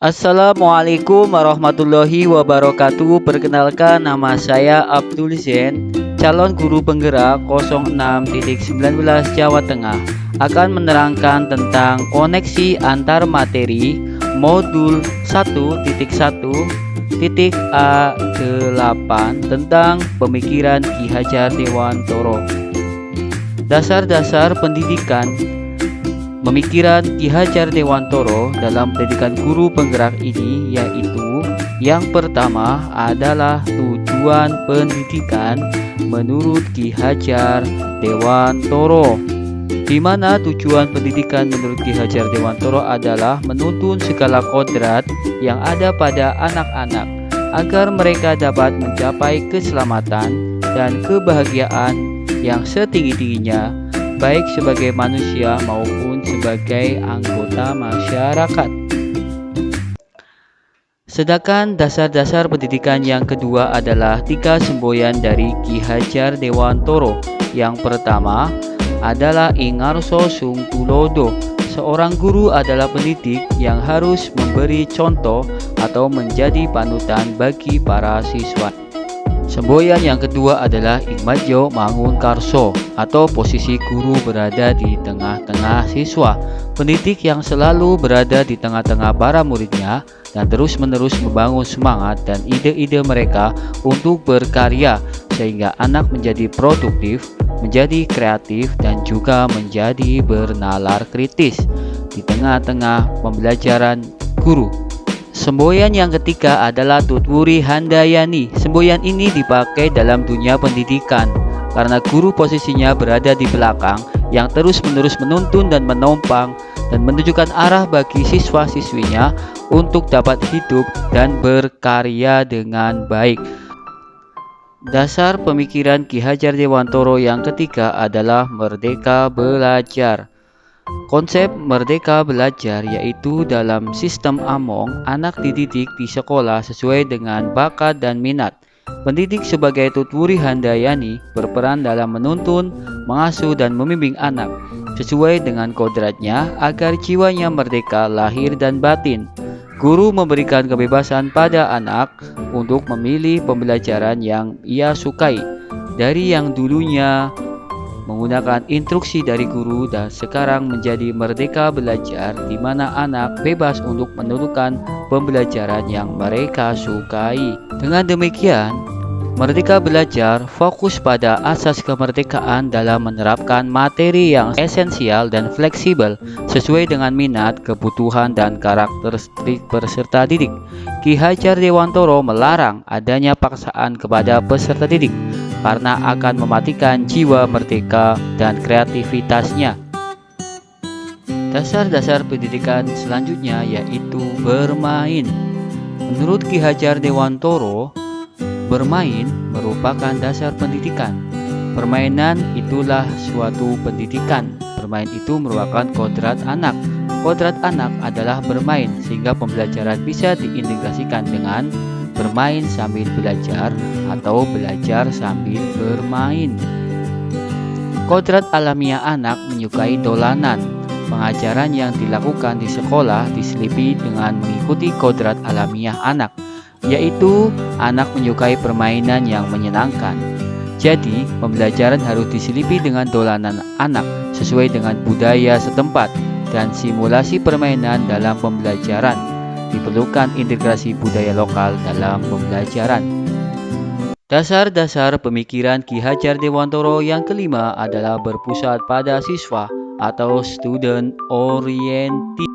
Assalamualaikum warahmatullahi wabarakatuh. Perkenalkan, nama saya Abdul Zain, calon guru penggerak 06.19 Jawa Tengah, akan menerangkan tentang koneksi antar materi modul 1.1.A8 tentang pemikiran Ki Hajar Dewantoro. Dasar-dasar pendidikan pemikiran Ki Hajar Dewantoro dalam pendidikan guru penggerak ini yaitu yang pertama adalah tujuan pendidikan menurut Ki Hajar Dewantoro, di mana tujuan pendidikan menurut Ki Hajar Dewantoro adalah menuntun segala kodrat yang ada pada anak-anak agar mereka dapat mencapai keselamatan dan kebahagiaan yang setinggi-tingginya, baik sebagai manusia maupun sebagai anggota masyarakat. Sedangkan dasar-dasar pendidikan yang kedua adalah 3 semboyan dari Ki Hajar Dewantoro. Yang pertama adalah Ingarso Sung Tulodo. Seorang guru adalah pendidik yang harus memberi contoh atau menjadi panutan bagi para siswa. Semboyan yang kedua adalah Ingmadjo Mangun Karso, atau posisi guru berada di tengah-tengah siswa. Pendidik yang selalu berada di tengah-tengah para muridnya dan terus-menerus membangun semangat dan ide-ide mereka untuk berkarya sehingga anak menjadi produktif, menjadi kreatif, dan juga menjadi bernalar kritis di tengah-tengah pembelajaran guru. Semboyan yang ketiga adalah Tutwuri Handayani. Semboyan ini dipakai dalam dunia pendidikan karena guru posisinya berada di belakang yang terus-menerus menuntun dan menopang dan menunjukkan arah bagi siswa-siswinya untuk dapat hidup dan berkarya dengan baik. Dasar pemikiran Ki Hajar Dewantoro yang ketiga adalah merdeka belajar. Konsep merdeka belajar yaitu dalam sistem Among, anak dididik di sekolah sesuai dengan bakat dan minat. Pendidik sebagai Tutwuri Handayani berperan dalam menuntun, mengasuh, dan membimbing anak sesuai dengan kodratnya agar jiwanya merdeka lahir dan batin. Guru memberikan kebebasan pada anak untuk memilih pembelajaran yang ia sukai, dari yang dulunya menggunakan instruksi dari guru dan sekarang menjadi merdeka belajar, di mana anak bebas untuk menentukan pembelajaran yang mereka sukai. Dengan demikian, merdeka belajar fokus pada asas kemerdekaan dalam menerapkan materi yang esensial dan fleksibel sesuai dengan minat, kebutuhan, dan karakteristik peserta didik. Ki Hajar Dewantoro melarang adanya paksaan kepada peserta didik karena akan mematikan jiwa merdeka dan kreativitasnya. Dasar-dasar pendidikan selanjutnya yaitu bermain. Menurut Ki Hajar Dewantoro, bermain merupakan dasar pendidikan. Permainan itulah suatu pendidikan. Bermain itu merupakan kodrat anak. Kodrat anak adalah bermain, sehingga pembelajaran bisa diintegrasikan dengan bermain sambil belajar atau belajar sambil bermain. Kodrat alamiah anak menyukai dolanan. Pengajaran yang dilakukan di sekolah diselipi dengan mengikuti kodrat alamiah anak, yaitu anak menyukai permainan yang menyenangkan. Jadi, pembelajaran harus diselipi dengan dolanan anak sesuai dengan budaya setempat dan simulasi permainan dalam pembelajaran. Diperlukan integrasi budaya lokal dalam pembelajaran. Dasar-dasar pemikiran Ki Hajar Dewantoro yang kelima adalah berpusat pada siswa atau student oriented.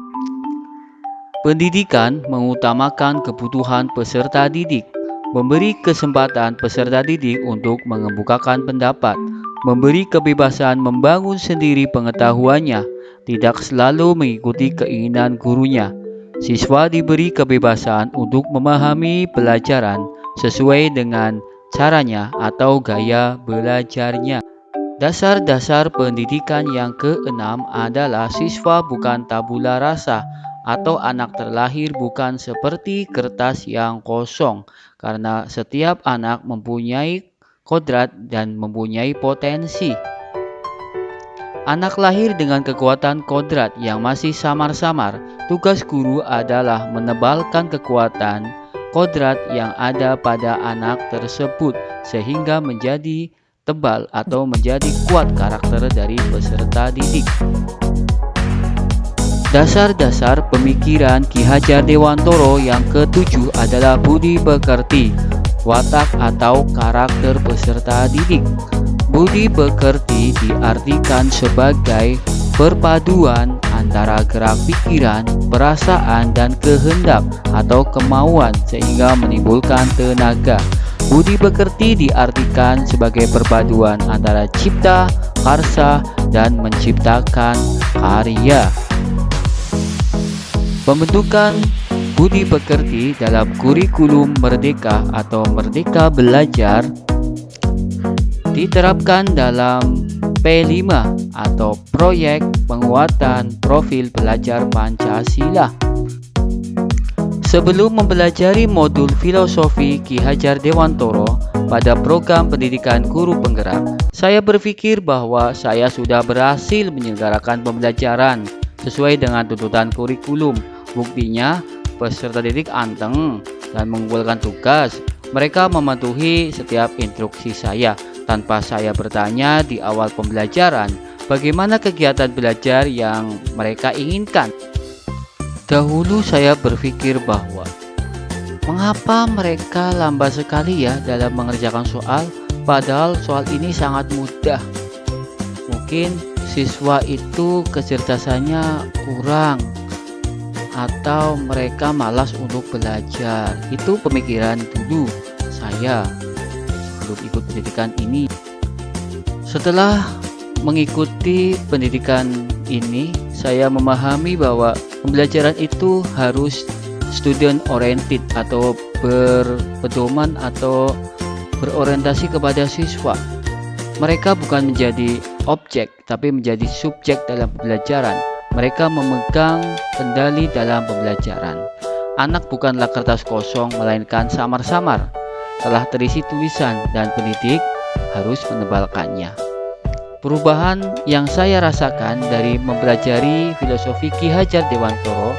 Pendidikan mengutamakan kebutuhan peserta didik, memberi kesempatan peserta didik untuk mengemukakan pendapat, memberi kebebasan membangun sendiri pengetahuannya, tidak selalu mengikuti keinginan gurunya. Siswa diberi kebebasan untuk memahami pelajaran sesuai dengan caranya atau gaya belajarnya. Dasar-dasar pendidikan yang keenam adalah siswa bukan tabula rasa, atau anak terlahir bukan seperti kertas yang kosong, karena setiap anak mempunyai kodrat dan mempunyai potensi. Anak lahir dengan kekuatan kodrat yang masih samar-samar. Tugas guru adalah menebalkan kekuatan kodrat yang ada pada anak tersebut sehingga menjadi tebal atau menjadi kuat karakter dari peserta didik. Dasar-dasar pemikiran Ki Hajar Dewantoro yang ketujuh adalah budi pekerti, watak atau karakter peserta didik. Budi pekerti diartikan sebagai perpaduan antara gerak pikiran, perasaan, dan kehendak atau kemauan sehingga menimbulkan tenaga. Budi pekerti diartikan sebagai perpaduan antara cipta, karsa, dan menciptakan karya. Pembentukan budi pekerti dalam kurikulum Merdeka atau Merdeka Belajar diterapkan dalam P5 atau Proyek Penguatan Profil Pelajar Pancasila. Sebelum mempelajari modul filosofi Ki Hajar Dewantoro pada program pendidikan guru penggerak, saya berpikir bahwa saya sudah berhasil menyelenggarakan pembelajaran sesuai dengan tuntutan kurikulum. Buktinya, peserta didik anteng dan mengumpulkan tugas. Mereka mematuhi setiap instruksi saya tanpa saya bertanya di awal pembelajaran bagaimana kegiatan belajar yang mereka inginkan. Dahulu saya berpikir bahwa mengapa mereka lambat sekali ya dalam mengerjakan soal, padahal soal ini sangat mudah. Mungkin siswa itu kecerdasannya kurang atau mereka malas untuk belajar. Itu pemikiran dulu saya sebelum ikut pendidikan ini. Setelah mengikuti pendidikan ini, saya memahami bahwa pembelajaran itu harus student oriented atau berpedoman atau berorientasi kepada siswa. Mereka bukan menjadi objek tapi menjadi subjek dalam pembelajaran. Mereka memegang kendali dalam pembelajaran. Anak bukanlah kertas kosong melainkan samar-samar telah terisi tulisan dan pendidik harus menebalkannya. Perubahan yang saya rasakan dari mempelajari filosofi Ki Hajar Dewantoro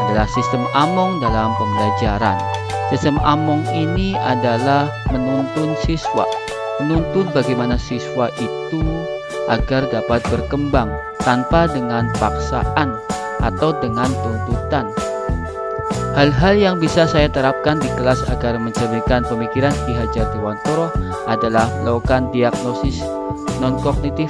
adalah sistem Among dalam pembelajaran. Sistem Among ini adalah menuntun siswa, menuntun bagaimana siswa itu agar dapat berkembang tanpa dengan paksaan atau dengan tuntutan. Hal-hal yang bisa saya terapkan di kelas agar mencerminkan pemikiran Ki Hajar Dewantoro adalah melakukan diagnosis non-kognitif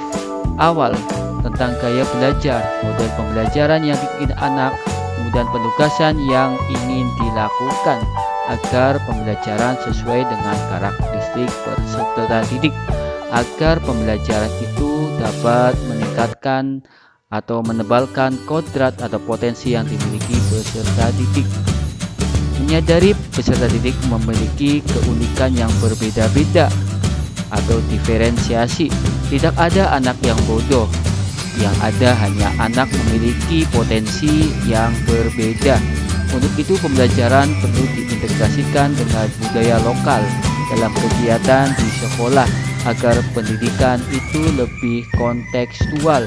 awal tentang gaya belajar, model pembelajaran yang diinginkan anak, kemudian penugasan yang ingin dilakukan agar pembelajaran sesuai dengan karakteristik peserta didik, agar pembelajaran itu dapat meningkatkan atau menebalkan kodrat atau potensi yang dimiliki peserta didik. Menyadari peserta didik memiliki keunikan yang berbeda-beda atau diferensiasi. Tidak ada anak yang bodoh, yang ada hanya anak memiliki potensi yang berbeda. Untuk itu pembelajaran perlu diintegrasikan dengan budaya lokal dalam kegiatan di sekolah agar pendidikan itu lebih kontekstual.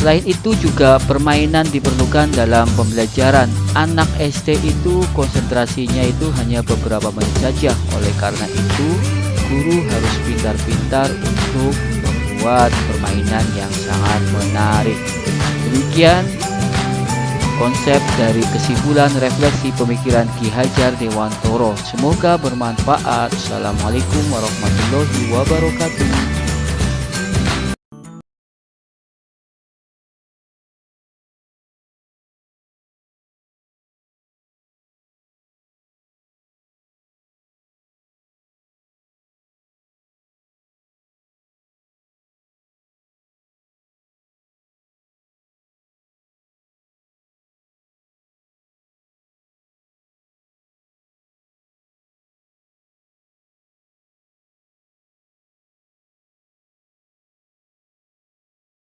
Selain itu juga permainan diperlukan dalam pembelajaran. Anak SD itu konsentrasinya itu hanya beberapa menit saja. Oleh karena itu, guru harus pintar-pintar untuk membuat permainan yang sangat menarik. Demikian konsep dari kesimpulan refleksi pemikiran Ki Hajar Dewantoro. Semoga bermanfaat. Assalamualaikum warahmatullahi wabarakatuh.